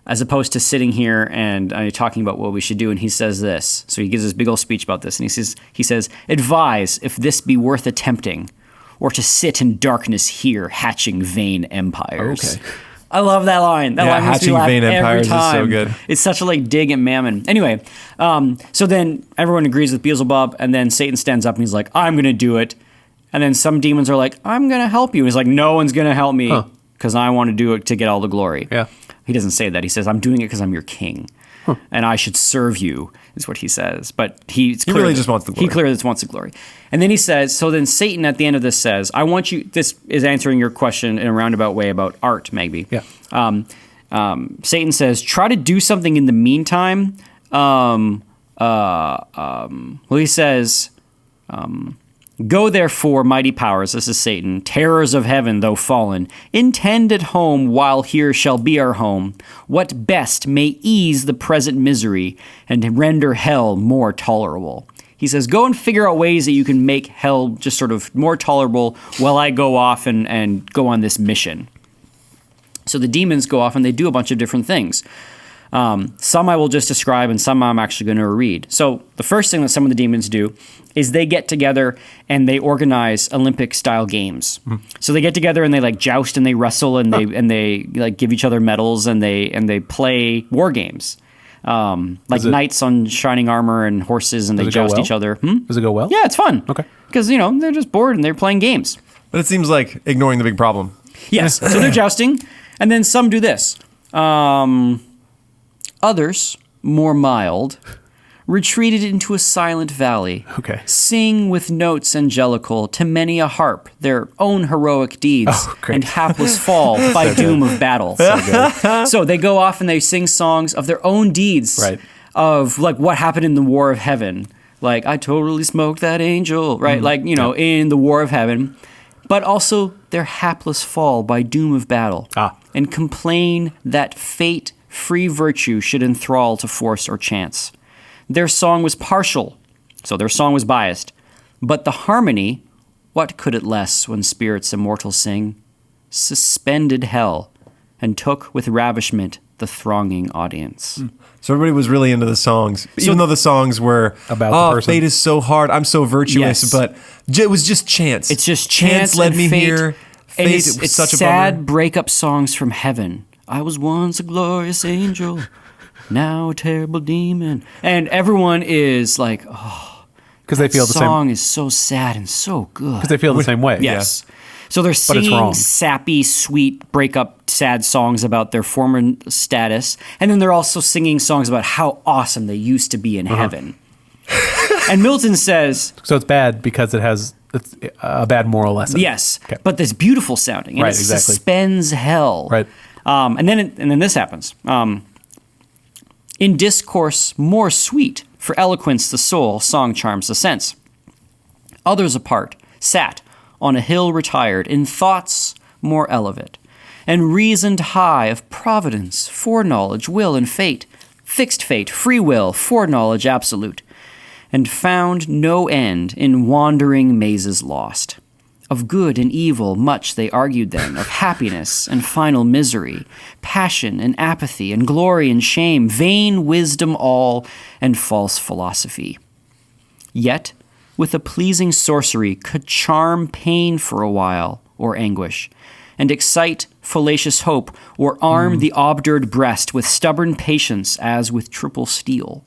As opposed to sitting here and talking about what we should do. And he says this. So he gives this big old speech about this, and he says, "Advise if this be worth attempting, or to sit in darkness here, hatching vain empires." Okay. I love that line. That line makes me hatching laugh vain every empires is so time. good. It's such a dig at Mammon. Anyway, so then everyone agrees with Beelzebub, and then Satan stands up and he's like, "I'm going to do it." And then some demons are like, "I'm going to help you." He's like, "No one's going to help me because I want to do it to get all the glory." Yeah. He doesn't say that. He says, "I'm doing it because I'm your king, and I should serve you," is what he says. But he really just wants the glory. He clearly just wants the glory. And then he says, so then Satan at the end of this says, "I want you," this is answering your question in a roundabout way about art, Magby. Yeah. Satan says, "Try to do something in the meantime he says, go therefore, mighty powers, this is Satan, terrors of heaven, though fallen, intend at home while here shall be our home, what best may ease the present misery and render hell more tolerable. He says, go and figure out ways that you can make hell just sort of more tolerable while I go off and go on this mission. So the demons go off and they do a bunch of different things. Some I will just describe and some I'm actually going to read. So the first thing that some of the demons do is they get together and they organize Olympic-style games. So they get together and they like joust and they wrestle and they like give each other medals and they play war games. Like knights on shining armor and horses, and they joust each other. Does it go well? Yeah, it's fun. Okay. Because, they're just bored and they're playing games. But it seems like ignoring the big problem. Yes. So they're jousting, and then some do this. Others, more mild, retreated into a silent valley. Okay. Sing with notes angelical to many a harp their own heroic deeds and hapless fall by doom of battle. So they go off and they sing songs of their own deeds, right, of like what happened in the War of Heaven. Like, I totally smoked that angel, right? Like, in the War of Heaven. But also their hapless fall by doom of battle. And complain that fate, free virtue should enthrall to force or chance. Their song was partial, so their song was biased. But the harmony, what could it less when spirits immortal sing? Suspended hell, and took with ravishment the thronging audience. So everybody was really into the songs, even though the songs were about the person. Fate is so hard, I'm so virtuous, Yes. but it was just chance. It's just chance led and me fate. here. And Fate, it's it was such a sad bummer. breakup songs from heaven. I was once a glorious angel, now a terrible demon. And everyone is like, because they feel the song same. is so sad and so good. Because they feel the same way. Yes. So they're it's singing wrong. sappy, sweet, breakup, sad songs about their former status. And then they're also singing songs about how awesome they used to be in heaven. And Milton says... So it's bad because it's a bad moral lesson. Yes, Okay. but it's beautiful sounding. And Right, it exactly. suspends hell. Right. And then this happens. In discourse more sweet, for eloquence the soul, song charms the sense. Others apart sat on a hill retired, in thoughts more elevate, and reasoned high of providence, foreknowledge, will, and fate, fixed fate, free will, foreknowledge absolute, and found no end in wandering mazes lost. Of good and evil much they argued then, of happiness and final misery, passion and apathy and glory and shame, vain wisdom all, and false philosophy. Yet, with a pleasing sorcery, could charm pain for a while, or anguish, and excite fallacious hope, or arm the obdurate breast with stubborn patience as with triple steel.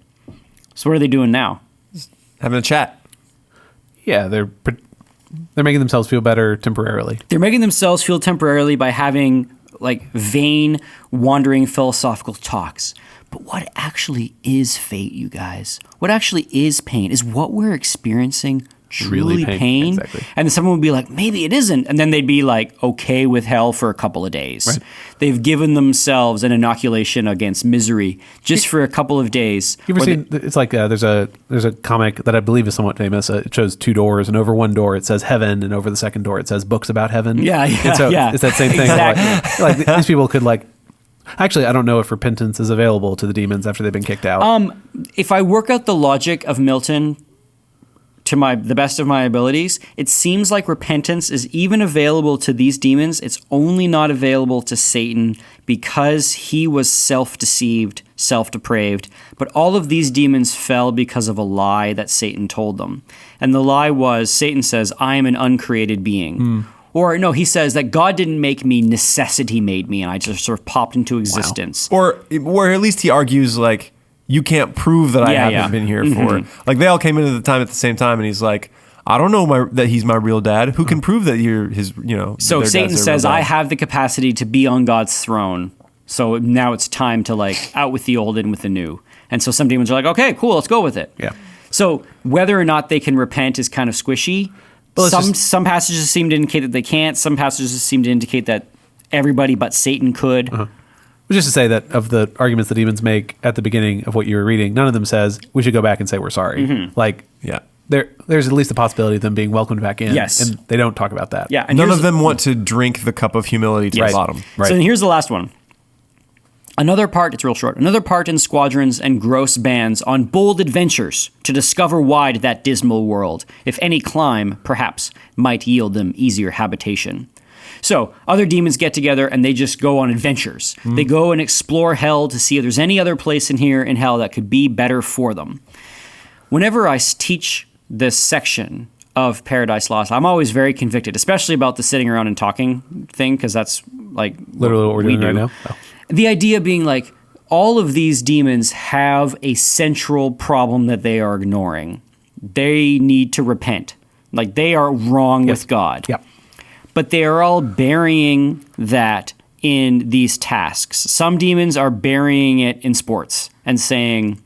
So what are they doing now? Having a chat. Yeah, they're making themselves feel better temporarily. They're making themselves feel temporarily by having like vain, wandering philosophical talks. But what actually is fate, you guys? What actually is pain? Is what we're experiencing truly Really pain? Exactly. And then someone would be like, maybe it isn't. And then they'd be like, okay with hell for a couple of days. Right. They've given themselves an inoculation against misery just for a couple of days. You ever seen? It's like there's a comic that I believe is somewhat famous. It shows two doors, and over one door it says heaven, and over the second door it says books about heaven. Yeah, And so yeah. it's that same thing. Exactly. Like these people could like. Actually, I don't know if repentance is available to the demons after they've been kicked out. If I work out the logic of Milton to the best of my abilities, it seems like repentance is even available to these demons. It's only not available to Satan because he was self-deceived, self-depraved. But all of these demons fell because of a lie that Satan told them. And the lie was, Satan says, I am an uncreated being. Or no, he says that God didn't make me, necessity made me, and I just sort of popped into existence. Or at least he argues like, you can't prove that I haven't been here for. Like they all came into the time at the same time, and he's like, I don't know that he's my real dad. Who can prove that you're his? So Satan says, I have the capacity to be on God's throne. So now it's time to like out with the old and with the new. And so some demons are like, okay, cool, let's go with it. Yeah. So whether or not they can repent is kind of squishy. Some passages seem to indicate that they can't. Some passages seem to indicate that everybody but Satan could. Just to say that of the arguments the demons make at the beginning of what you were reading, none of them says we should go back and say we're sorry. Like, Yeah. There's at least a possibility of them being welcomed back in. Yes. And they don't talk about that. Yeah. And None of them want to drink the cup of humility to the bottom. Right. So then here's the last one. Another part, it's real short, another part in squadrons and gross bands on bold adventures to discover wide that dismal world, if any climb, perhaps, might yield them easier habitation. So other demons get together and they just go on adventures. They go and explore hell to see if there's any other place in here in hell that could be better for them. Whenever I teach this section of Paradise Lost, I'm always very convicted, especially about the sitting around and talking thing, because that's like Literally what we're doing right now. Oh. The idea being like all of these demons have a central problem that they are ignoring. They need to repent. Like they are wrong with God. Yep. But they are all burying that in these tasks. Some demons are burying it in sports and saying,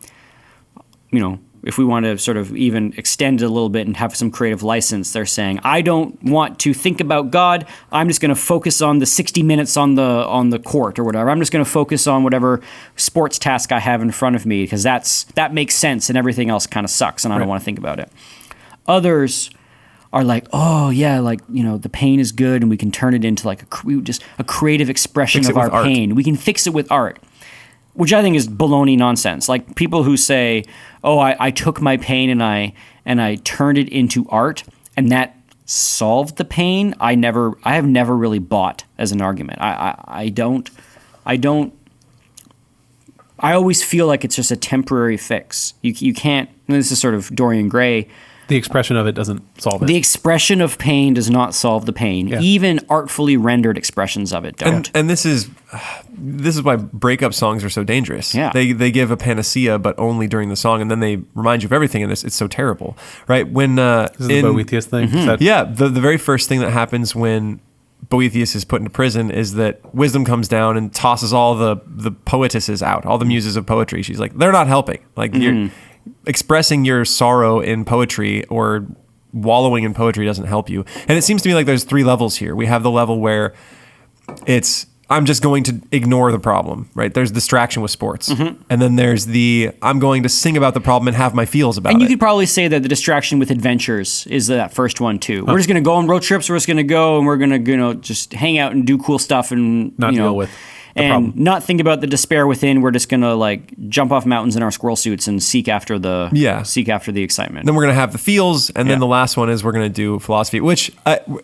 you know, if we want to sort of even extend it a little bit and have some creative license, they're saying, I don't want to think about God. I'm just going to focus on the 60 minutes on the court or whatever. I'm just going to focus on whatever sports task I have in front of me because that makes sense and everything else kind of sucks and I don't want to think about it. Others are like, oh yeah, like, you know, the pain is good and we can turn it into like a creative expression of our pain. We can fix it with art. Which I think is baloney nonsense. Like people who say, "Oh, I took my pain and I turned it into art, and that solved the pain." I have never really bought as an argument. I don't. I always feel like it's just a temporary fix. You can't. And this is sort of Dorian Gray. The expression of it doesn't solve it. The expression of pain does not solve the pain. Yeah. Even artfully rendered expressions of it don't. And this is why breakup songs are so dangerous. Yeah. They give a panacea, but only during the song, and then they remind you of everything, and it's so terrible, right? When this is the Boethius thing. The very first thing that happens when Boethius is put into prison is that wisdom comes down and tosses all the poetesses out, all the muses of poetry. She's like, they're not helping. Like you're expressing your sorrow in poetry or wallowing in poetry doesn't help you. And it seems to me like there's three levels here. We have the level where I'm just going to ignore the problem, right? There's distraction with sports. And then there's I'm going to sing about the problem and have my feels about it. And you could probably say that the distraction with adventures is that first one too. We're just going to go on road trips. We're just going to go and we're going to, just hang out and do cool stuff and not deal with and problem. Not think about the despair within. We're just going to like jump off mountains in our squirrel suits and seek after the excitement. Then we're going to have the feels, and then the last one is we're going to do philosophy. Which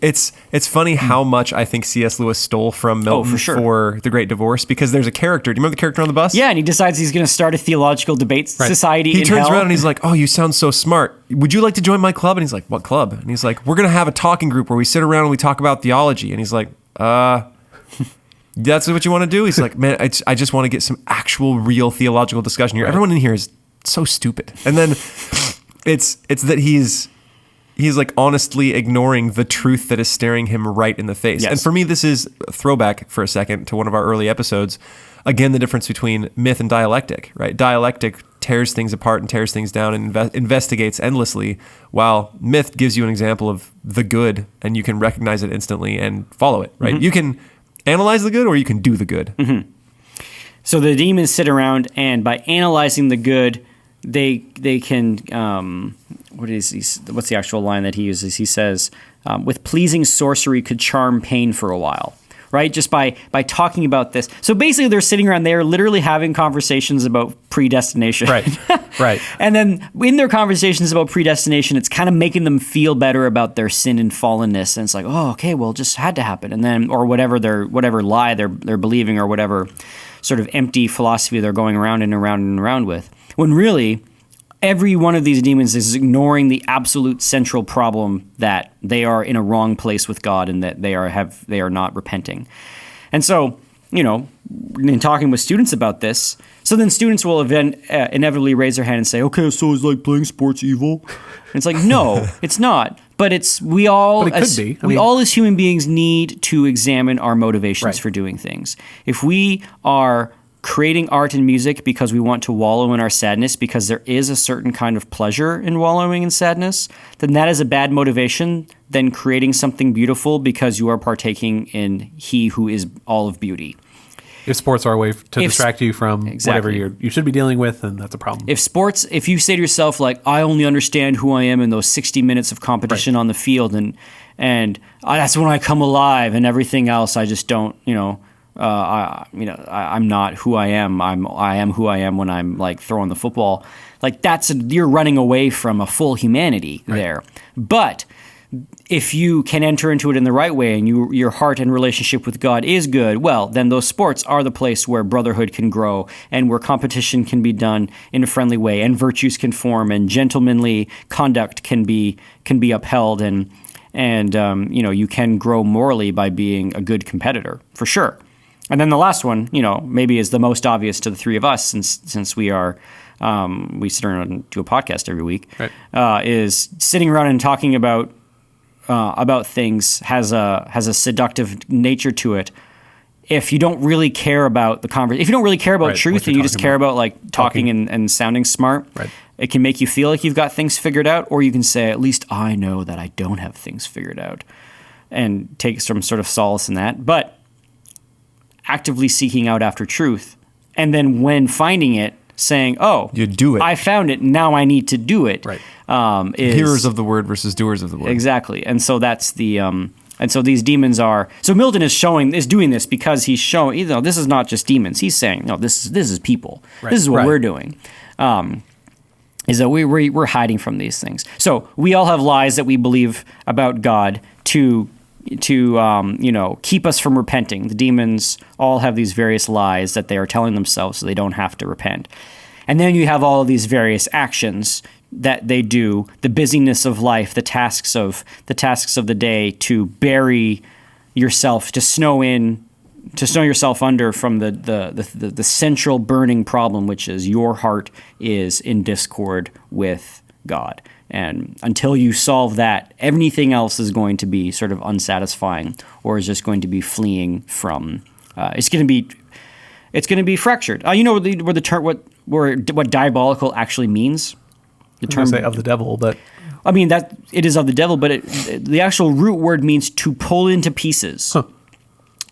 it's funny how much I think C.S. Lewis stole from Milton for The Great Divorce, because there's a character. Do you remember the character on the bus? Yeah, and he decides he's going to start a theological debate society. He turns hell. around and he's like, "Oh, you sound so smart. Would you like to join my club?" And he's like, "What club?" And he's like, "We're going to have a talking group where we sit around and we talk about theology." And he's like, that's what you want to do? He's like, man, I just want to get some actual real theological discussion here. Everyone in here is so stupid. And then it's that he's like honestly ignoring the truth that is staring him right in the face. Yes. And for me, this is a throwback for a second to one of our early episodes. Again, the difference between myth and dialectic, right? Dialectic tears things apart and tears things down and investigates endlessly, while myth gives you an example of the good and you can recognize it instantly and follow it, right? You can analyze the good or you can do the good. So the demons sit around, and by analyzing the good, they can what's the actual line that he uses? He says, with pleasing sorcery could charm pain for a while. Right? Just by talking about this. So basically they're sitting around there literally having conversations about predestination. Right. And then in their conversations about predestination, it's kind of making them feel better about their sin and fallenness. And it's like, oh, okay, well, it just had to happen. And then, or whatever lie they're believing, or whatever sort of empty philosophy they're going around and around and around with. When really, every one of these demons is ignoring the absolute central problem that they are in a wrong place with God and that they are not repenting. And so, in talking with students about this, so then students will inevitably raise their hand and say, okay, so is like playing sports evil? And it's like, no, it's not. But we all, but it could be. We all as human beings need to examine our motivations for doing things. If we are creating art and music because we want to wallow in our sadness, because there is a certain kind of pleasure in wallowing in sadness, then that is a bad motivation than creating something beautiful because you are partaking in He who is all of beauty. If sports are a way to distract you from whatever you should be dealing with, then that's a problem. If you say to yourself, like, I only understand who I am in those 60 minutes of competition on the field, and that's when I come alive, and everything else I just don't, I'm not who I am. I am who I am when I'm like throwing the football. Like you're running away from a full humanity there. But if you can enter into it in the right way and your heart and relationship with God is good, well, then those sports are the place where brotherhood can grow and where competition can be done in a friendly way and virtues can form and gentlemanly conduct can be upheld and you can grow morally by being a good competitor, for sure. And then the last one, maybe is the most obvious to the three of us since we are we sit around and do a podcast every week, is sitting around and talking about things has a seductive nature to it. If you don't really care about the conversation, if you don't really care about truth and you just care about like talking and sounding smart, it can make you feel like you've got things figured out, or you can say, at least I know that I don't have things figured out, and take some sort of solace in that. But actively seeking out after truth, and then when finding it, saying, "Oh, you do it. I found it. Now I need to do it." Right. Hearers of the word versus doers of the word. Exactly. And so that's the and so these demons are. So Milton is doing this because he's showing. This is not just demons. He's saying, no, this is people. Right. This is what we're doing. Is that we're hiding from these things. So we all have lies that we believe about God to keep us from repenting. The demons all have these various lies that they are telling themselves so they don't have to repent. And then you have all of these various actions that they do, the busyness of life, the tasks of the day, to bury yourself, to snow yourself under from the central burning problem, which is your heart is in discord with God. And until you solve that, anything else is going to be sort of unsatisfying, or is just going to be fleeing from. It's going to be fractured. What diabolical actually means. The term say of the devil, but I mean that it is of the devil, but the actual root word means to pull into pieces. Huh.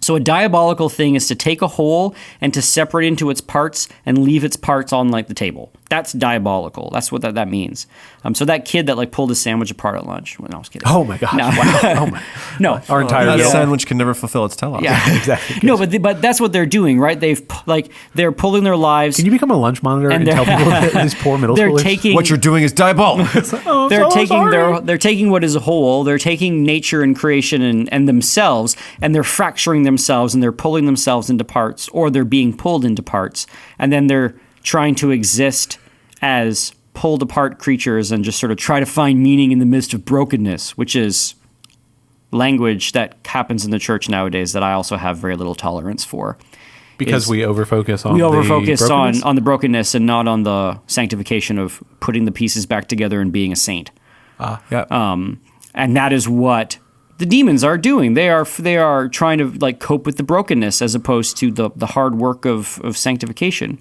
So a diabolical thing is to take a whole and to separate into its parts and leave its parts on like the table. That's diabolical. That's what that means. So that kid that like pulled his sandwich apart at lunch. Well, no, I was kidding. Oh my gosh! No. Wow. Oh my. No, our entire sandwich can never fulfill its telos. Yeah, exactly. No, but that's what they're doing, right? They're pulling their lives. Can you become a lunch monitor and tell people that these poor middle schoolers? What you're doing is diabolical. They're taking what is a whole. They're taking nature and creation and themselves, and they're fracturing themselves, and they're pulling themselves into parts, or they're being pulled into parts, and then they're trying to exist as pulled apart creatures and just sort of try to find meaning in the midst of brokenness, which is language that happens in the church nowadays that I also have very little tolerance for. Because we overfocus on the brokenness and not on the sanctification of putting the pieces back together and being a saint. And that is what the demons are doing. They are trying to like cope with the brokenness as opposed to the hard work of sanctification,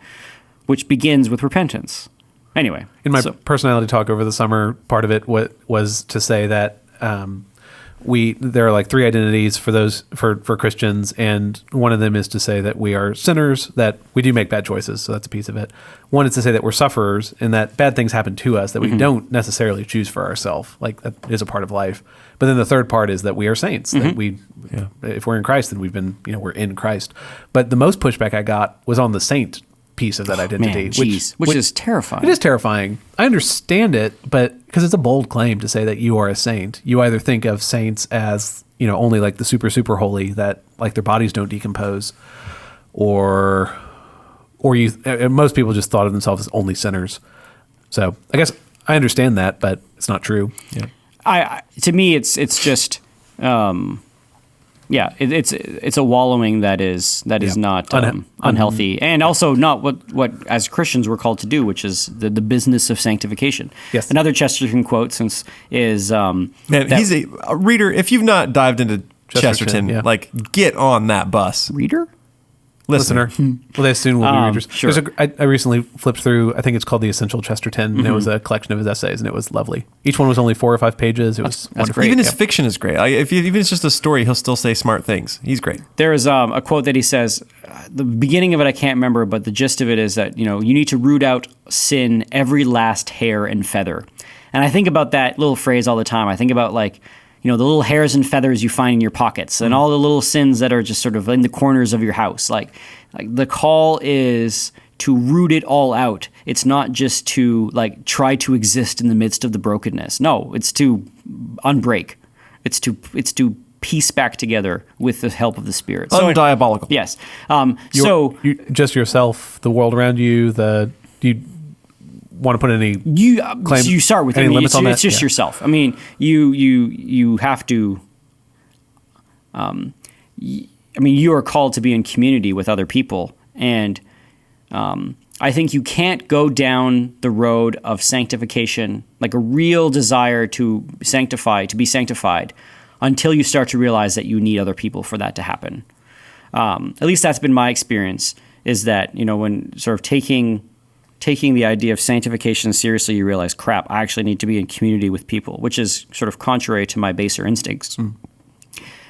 which begins with repentance. Anyway, in my personality talk over the summer, part of it was to say that there are like three identities for Christians, and one of them is to say that we are sinners, that we do make bad choices, so that's a piece of it. One is to say that we're sufferers, and that bad things happen to us that we don't necessarily choose for ourselves, like that is a part of life. But then the third part is that we are saints, that if we're in Christ, then we've been, we're in Christ. But the most pushback I got was on the saint piece of that identity, which is terrifying. It is terrifying. I understand it, but because it's a bold claim to say that you are a saint. You either think of saints as only like the super holy, that like their bodies don't decompose, or most people just thought of themselves as only sinners. So I guess I understand that, but it's not true. Yeah, to me it's just. It's a wallowing that is not unhealthy, and also not what as Christians we're called to do, which is the business of sanctification. Yes. Another Chesterton quote is he's a reader. If you've not dived into Chesterton, like get on that bus. Reader? Listener. Well, they soon will be readers. Sure. I recently flipped through, I think it's called The Essential Chesterton, and it was a collection of his essays, and it was lovely. Each one was only 4 or 5 pages. It was wonderful. great. Even his fiction is great. Even if it's just a story, he'll still say smart things. He's great. There is a quote that he says, the beginning of it I can't remember, but the gist of it is that, you need to root out sin every last hair and feather. And I think about that little phrase all the time. I think about the little hairs and feathers you find in your pockets and all the little sins that are just sort of in the corners of your house. Like the call is to root it all out. It's not just to try to exist in the midst of the brokenness. No, it's to unbreak. It's to piece back together with the help of the Spirit. So Undiabolical. Yes. Just yourself, the world around you, you want to put any claim, you start with any limits on that? It's just yourself. I mean, you have to. You are called to be in community with other people, and I think you can't go down the road of sanctification, like a real desire to be sanctified, until you start to realize that you need other people for that to happen. At least that's been my experience. Is that when sort of taking the idea of sanctification seriously, you realize, crap, I actually need to be in community with people, which is sort of contrary to my baser instincts.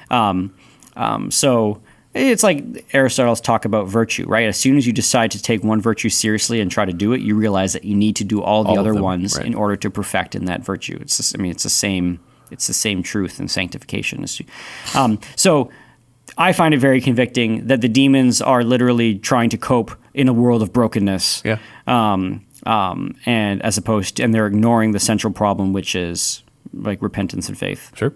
So it's like Aristotle's talk about virtue, right? As soon as you decide to take one virtue seriously and try to do it, you realize that you need to do all the other ones in order to perfect in that virtue. It's the same truth in sanctification. So I find it very convicting that the demons are literally trying to cope in a world of brokenness. Yeah. And as opposed to, and they're ignoring the central problem, which is repentance and faith. Sure.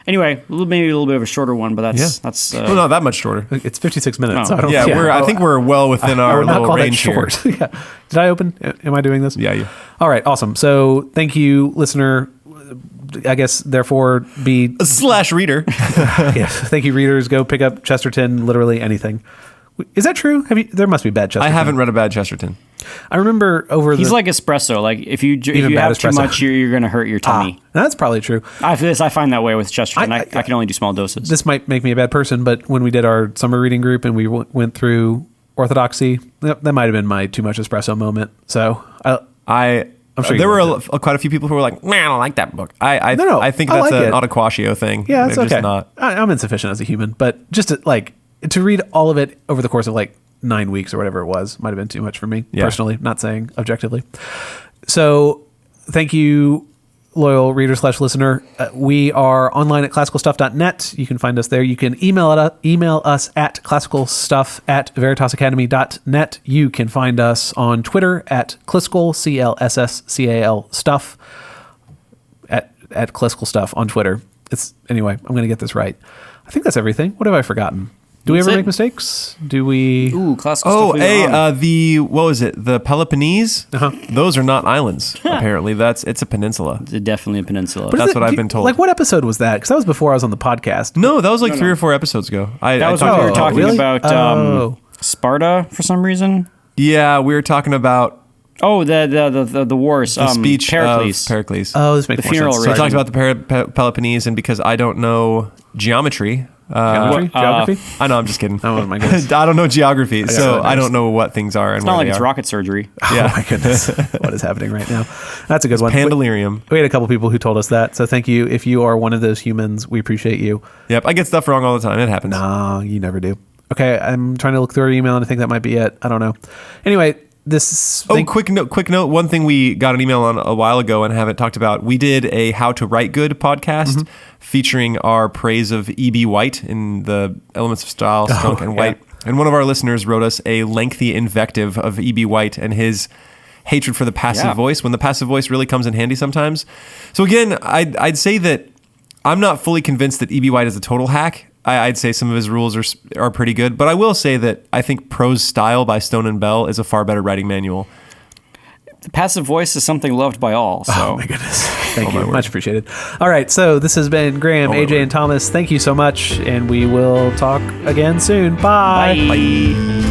Anyway, maybe a little bit of a shorter one, but that's well, not that much shorter. It's 56 minutes. No. So I think we're well within our little range here. Yeah. Did I open? Am I doing this? Yeah, you. All right, awesome. So thank you, listener. I guess, therefore, be... / reader. Yes. Thank you, readers. Go pick up Chesterton, literally anything. Is that true? There must be bad Chesterton. I haven't read a bad Chesterton. I remember He's like espresso. Like, if you have too much, you're going to hurt your tummy. That's probably true. I find that way with Chesterton. I can only do small doses. This might make me a bad person, but when we did our summer reading group and we went through Orthodoxy, that might have been my too much espresso moment. So I'm sure there were quite a few people who were like, man, I don't like that book. I think that's an Autoquatio thing. Yeah, it's okay. Just not. I'm insufficient as a human, but just to read all of it over the course of 9 weeks or whatever it was might have been too much for me personally, not saying objectively. So thank you, loyal reader / listener. We are online at classicalstuff.net. You can find us there. You can email us at classicalstuff@veritasacademy.net. You can find us on Twitter at Cliscal, CLSSCAL stuff, at Cliscal stuff on Twitter. Anyway, I'm going to get this right. I think that's everything. What have I forgotten? Do we ever make mistakes? Do we? Ooh, classical stuff. What was it? The Peloponnese? Uh-huh. Those are not islands, apparently. It's a peninsula. It's definitely a peninsula. That's what I've been told. What episode was that? Because that was before I was on the podcast. No, that was 3 or 4 episodes ago. That was when we were talking about Sparta for some reason. Yeah, we were talking about... Oh, the wars. The speech Pericles. of Pericles. Oh, this makes more sense. So we talked about the Peloponnese, and because I don't know geometry... Geography? I know, I'm just kidding. Oh my goodness. I don't know geography, so I don't know what things are. It's not like it's rocket surgery. Yeah. Oh my goodness. What is happening right now? That's a good one. Pandemonium. We had a couple people who told us that, so thank you. If you are one of those humans, we appreciate you. Yep, I get stuff wrong all the time. It happens. No, you never do. Okay, I'm trying to look through our email, and I think that might be it. I don't know. Anyway, quick note. One thing we got an email on a while ago and haven't talked about. We did a How to Write Good podcast featuring our praise of E.B. White in the Elements of Style, Skunk and White. And one of our listeners wrote us a lengthy invective of E.B. White and his hatred for the passive voice, when the passive voice really comes in handy sometimes. So again, I'd say that I'm not fully convinced that E.B. White is a total hack. I'd say some of his rules are pretty good, but I will say that I think Prose Style by Stone and Bell is a far better writing manual. The passive voice is something loved by all. So. Oh my goodness. Thank you. Much appreciated. All right. So this has been Graham, AJ, and Thomas. Thank you so much. And we will talk again soon. Bye. Bye.